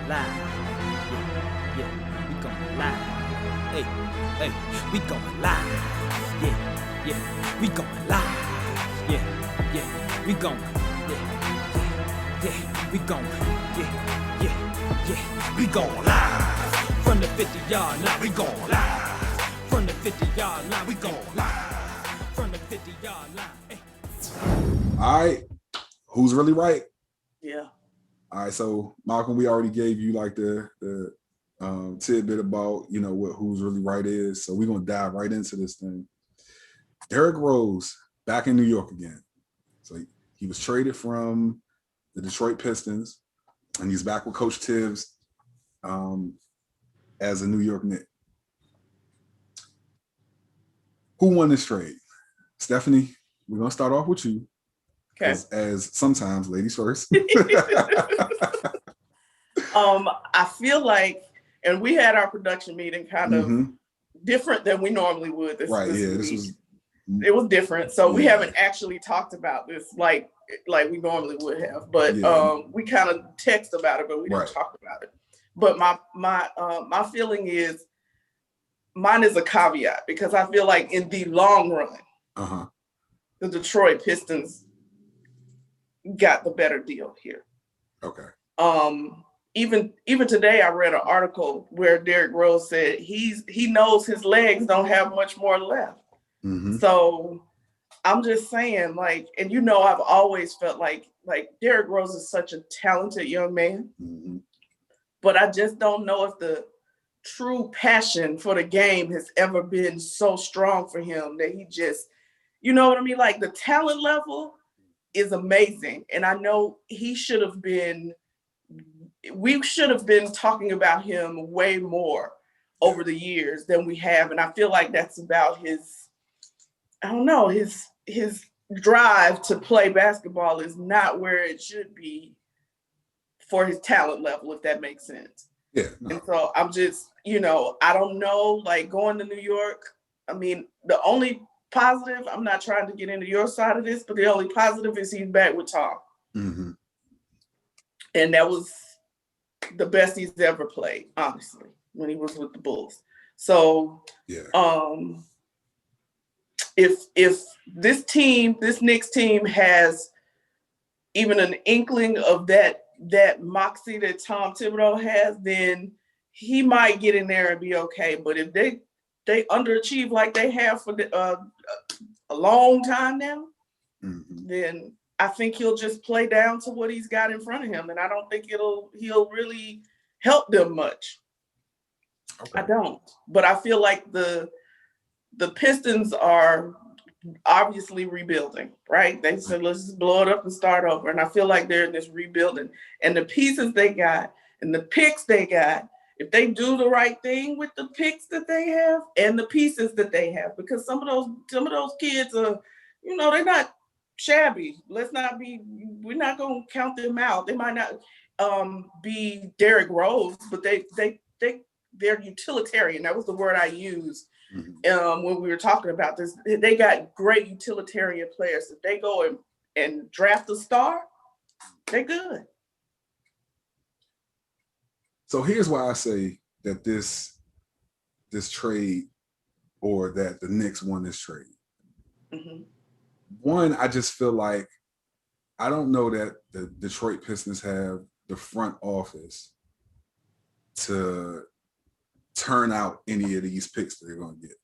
live. Yeah, yeah, we going live. Hey, hey, we going live. Yeah, yeah, we going live. Yeah, yeah, we going. Yeah, yeah, we going. Yeah, yeah, we going live. From the 50-yard line, we going live. From the 50-yard line, we going live. From the 50-yard line. Hey. All right, who's really right? Yeah. All right, so Malcolm, we already gave you like the tidbit about what who's really right is. So we're gonna dive right into this thing. Derrick Rose back in New York again. So he was traded from the Detroit Pistons, and he's back with Coach Tibbs as a New York Knick. Who won this trade? Stephanie, we're gonna start off with you. Okay. As sometimes ladies first. I feel like, and we had our production meeting kind of different than we normally would. This it was different. So we haven't actually talked about this like we normally would have. But we kind of text about it, but we didn't talk about it. But my feeling is, mine is a caveat, because I feel like in the long run, the Detroit Pistons got the better deal here. Okay. Even today, I read an article where Derrick Rose said he knows his legs don't have much more left. So I'm just saying, and I've always felt like Derrick Rose is such a talented young man, but I just don't know if the true passion for the game has ever been so strong for him that he just, you know what I mean? Like, the talent level is amazing. And I know we should have been talking about him way more over the years than we have. And I feel like that's about his drive to play basketball is not where it should be for his talent level, if that makes sense. Yeah. No. And so I'm just, I don't know, like, going to New York. I mean, the only positive, I'm not trying to get into your side of this, but the only positive is he's back with Tom. And that was the best he's ever played, honestly, when he was with the Bulls. So if this Knicks team has even an inkling of that moxie that Tom Thibodeau has, then he might get in there and be okay. But if they underachieve like they have for a long time now, then I think he'll just play down to what he's got in front of him, and I don't think he'll really help them much. Okay. I don't. But I feel like the Pistons are obviously rebuilding, right? They said, let's just blow it up and start over. And I feel like they're in this rebuilding. And the pieces they got and the picks they got, if they do the right thing with the picks that they have and the pieces that they have, because some of those kids are, they're not shabby. We're not going to count them out. They might not be Derrick Rose, but they're utilitarian. That was the word I used when we were talking about this. They got great utilitarian players. If they go and draft a star, they're good. So here's why I say that this trade, or that the Knicks won this trade. One, I just feel like, I don't know that the Detroit Pistons have the front office to turn out any of these picks that they're going to get,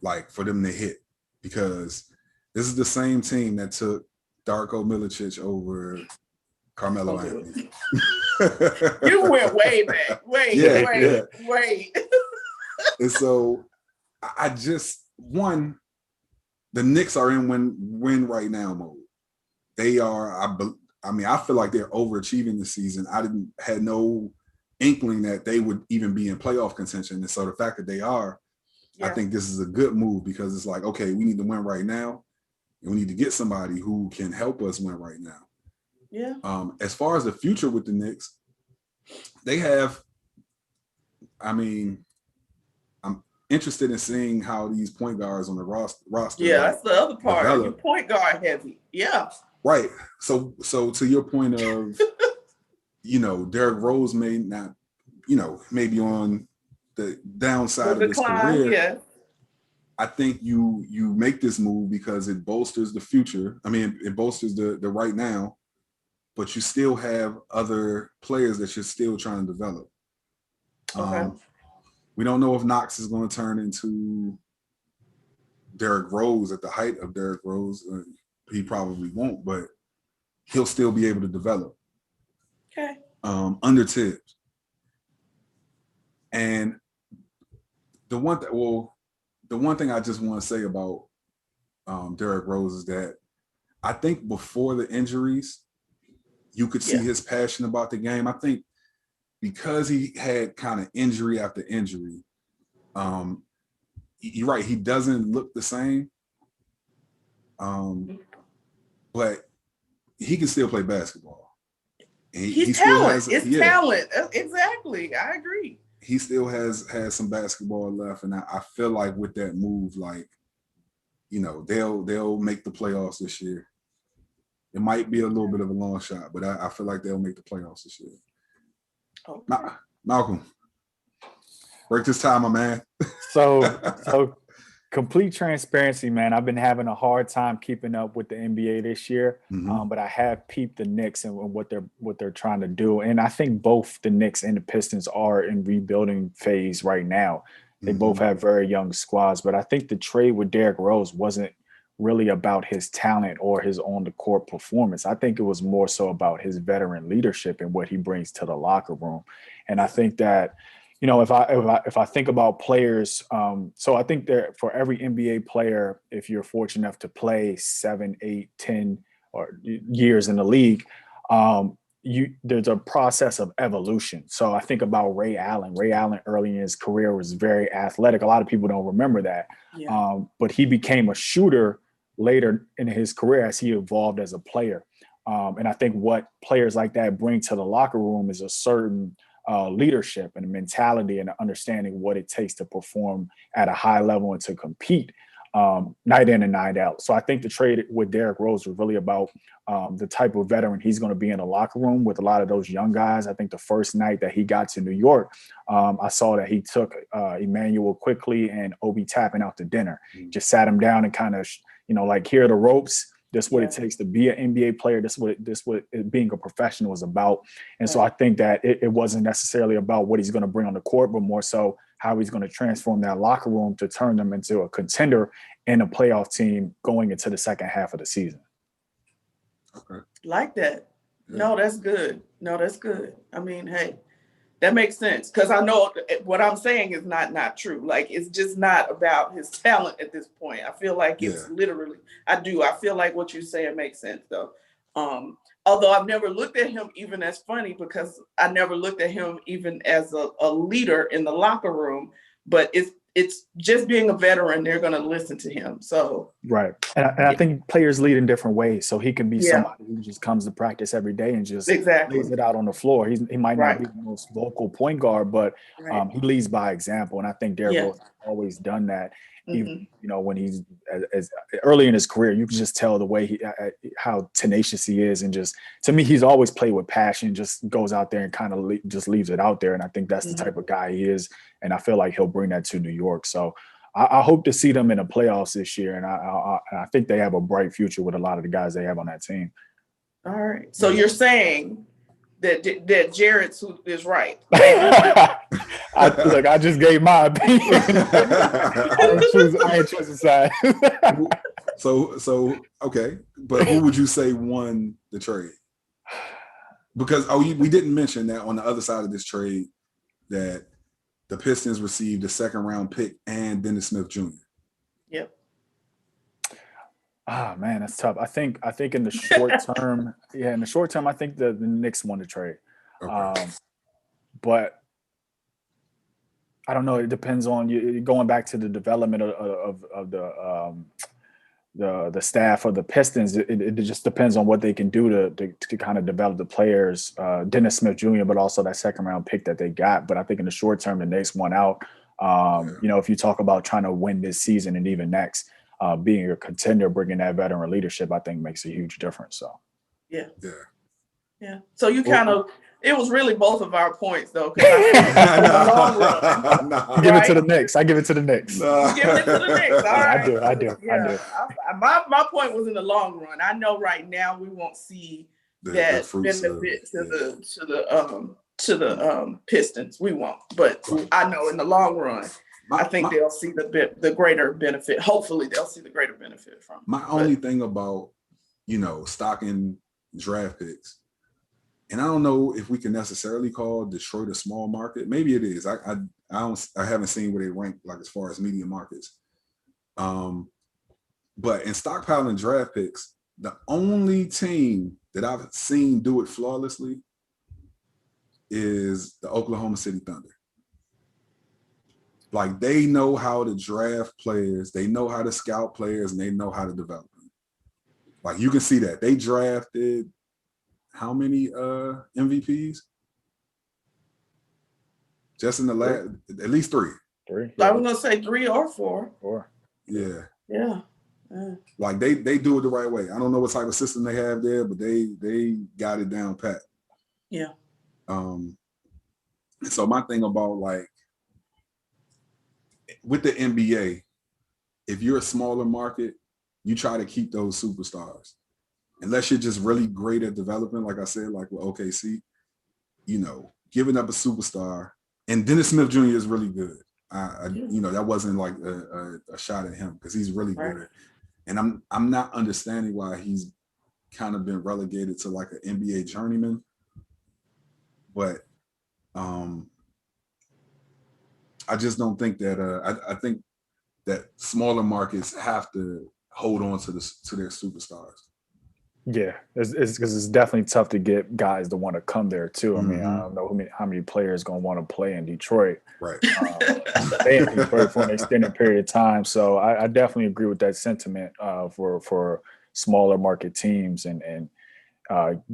like, for them to hit, because this is the same team that took Darko Milicic over Carmelo Anthony. You went way back. Wait. And so I just, the Knicks are in win right now mode. They are, I feel like they're overachieving this season. I had no inkling that they would even be in playoff contention. And so the fact that they are, I think this is a good move, because it's like, okay, we need to win right now. And we need to get somebody who can help us win right now. Yeah. As far as the future with the Knicks, they have, I'm interested in seeing how these point guards on the roster. Yeah, that's the other part. You're point guard heavy. Yeah. Right. So to your point of Derrick Rose may not, maybe on the downside of his decline, career. yeah. I think you make this move because it bolsters the future. I mean, it bolsters the right now, but you still have other players that you're still trying to develop. Okay. We don't know if Knox is going to turn into Derrick Rose at the height of Derrick Rose. He probably won't, but he'll still be able to develop. Okay. Under Tibbs. And the one thing I just want to say about Derrick Rose is that I think before the injuries, you could see his passion about the game. I think because he had kind of injury after injury, you're right, he doesn't look the same. But he can still play basketball. He's talent. Talent. Exactly. I agree. He still has some basketball left, and I feel like with that move, like, they'll make the playoffs this year. It might be a little bit of a long shot, but I feel like they'll make the playoffs this year. Okay. Malcolm, break this time, my man. So complete transparency, man. I've been having a hard time keeping up with the NBA this year, but I have peeped the Knicks and what they're trying to do, and I think both the Knicks and the Pistons are in rebuilding phase right now. They both have very young squads, but I think the trade with Derrick Rose wasn't really about his talent or his on the court performance. I think it was more so about his veteran leadership and what he brings to the locker room. And I think that, if I think about players, so I think that for every NBA player, if you're fortunate enough to play 7, 8, 10 or years in the league, there's a process of evolution. So I think about Ray Allen. Ray Allen early in his career was very athletic. A lot of people don't remember that. Yeah. But he became a shooter later in his career as he evolved as a player. And I think what players like that bring to the locker room is a certain leadership and a mentality and understanding what it takes to perform at a high level and to compete night in and night out. So I think the trade with Derrick Rose was really about the type of veteran he's going to be in the locker room with a lot of those young guys. I think the first night that he got to New York, I saw that he took Emmanuel Quickly and Obi Toppin out to dinner, just sat him down and kind of, like, here are the ropes. This is what it takes to be an NBA player. This is what being a professional is about. And so I think that it wasn't necessarily about what he's going to bring on the court, but more so how he's going to transform that locker room to turn them into a contender and a playoff team going into the second half of the season. Okay. Like that. Yeah. No, that's good. I mean, hey, that makes sense. Because I know what I'm saying is not true. Like, it's just not about his talent at this point. I feel like it's literally, I feel like what you're saying makes sense, though. Although I've never looked at him even as funny, because I never looked at him even as a leader in the locker room. But it's just being a veteran, they're going to listen to him. So right. And I think players lead in different ways. So he can be somebody who just comes to practice every day and just lays it out on the floor. He might not be the most vocal point guard, but he leads by example. And I think Derrick Rose has always done that. Even, when he's as early in his career, you can just tell the way how tenacious he is. And just, to me, he's always played with passion, just goes out there and kind of just leaves it out there. And I think that's the type of guy he is. And I feel like he'll bring that to New York. So I hope to see them in the playoffs this year. And I think they have a bright future with a lot of the guys they have on that team. All right. So you're saying that Jarrett is right. I just gave my opinion. I ain't choosing side. So okay, but who would you say won the trade? Because we didn't mention that on the other side of this trade that the Pistons received a second-round pick and Dennis Smith Jr. Yep. Ah, man, that's tough. I think in the short term, I think the Knicks won the trade. Okay. But I don't know. It depends on you. Going back to the development of the staff of the Pistons, it just depends on what they can do to kind of develop the players. Dennis Smith Jr., but also that second round pick that they got. But I think in the short term, the Knicks won out. If you talk about trying to win this season and even next, being a contender, bringing that veteran leadership, I think makes a huge difference. So, yeah. So you kind of It was really both of our points, though. In the long run, Give it to the Knicks. I give it to the Knicks. Give it to the Knicks. All right. I do. My point was in the long run. I know right now we won't see that benefit to the Pistons. We won't, but I know in the long run, I think they'll see the greater benefit. Hopefully, they'll see the greater benefit from. My only thing about stocking draft picks. And I don't know if we can necessarily call Detroit a small market. Maybe it is. I haven't seen where they rank like as far as media markets. But in stockpiling draft picks, the only team that I've seen do it flawlessly is the Oklahoma City Thunder. Like they know how to draft players, they know how to scout players, and they know how to develop them. Like you can see that they drafted how many MVPs? Just in the last, at least three. I was gonna say 3 or 4. 4. Yeah. Yeah. Like they do it the right way. I don't know what type of system they have there, but they got it down pat. Yeah. So my thing about like with the NBA, if you're a smaller market, you try to keep those superstars. Unless you're just really great at development, like I said, like with OKC, giving up a superstar. And Dennis Smith Jr. is really good. That wasn't like a shot at him because he's really good. And I'm not understanding why he's kind of been relegated to like an NBA journeyman. But I just don't think that I think that smaller markets have to hold on to their superstars. Yeah, it's because it's definitely tough to get guys to want to come there too. I mean, I don't know how many players going to want to play in Detroit. Right. Stay in Detroit for an extended period of time. So I definitely agree with that sentiment for smaller market teams and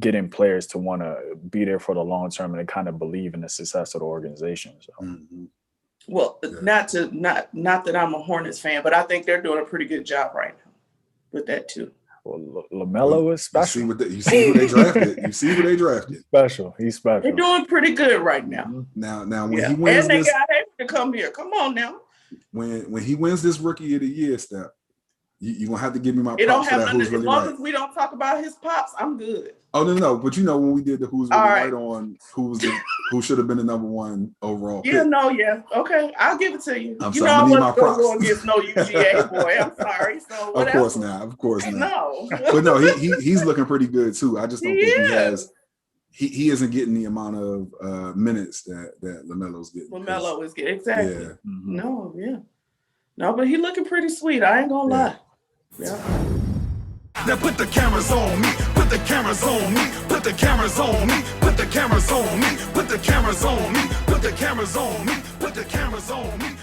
getting players to want to be there for the long term and to kind of believe in the success of the organization. So. Well, not that I'm a Hornets fan, but I think they're doing a pretty good job right now with that too. Well, LaMelo is special. You see who they drafted. Special. He's special. They're doing pretty good right now. Now when he wins and they got Hayward to come here. Come on now. When he wins this Rookie of the Year step, you're gonna have to give me my props. It don't have nothing, as long as we don't talk about his pops, I'm good. Oh no! But when we did the Who's Really Right on who should have been the number 1 overall pick. Okay, I'll give it to you. I wasn't going against no UGA boy. I'm sorry. So of course not. No, but no, he's looking pretty good too. I just don't think he isn't getting the amount of minutes that LaMelo's getting. LaMelo is getting exactly. Yeah. No, but he looking pretty sweet. I ain't gonna lie. Yeah. Now put the cameras on me, put the cameras on me, put the cameras on me, put the cameras on me, put the cameras on me, put the cameras on me, put the cameras on me.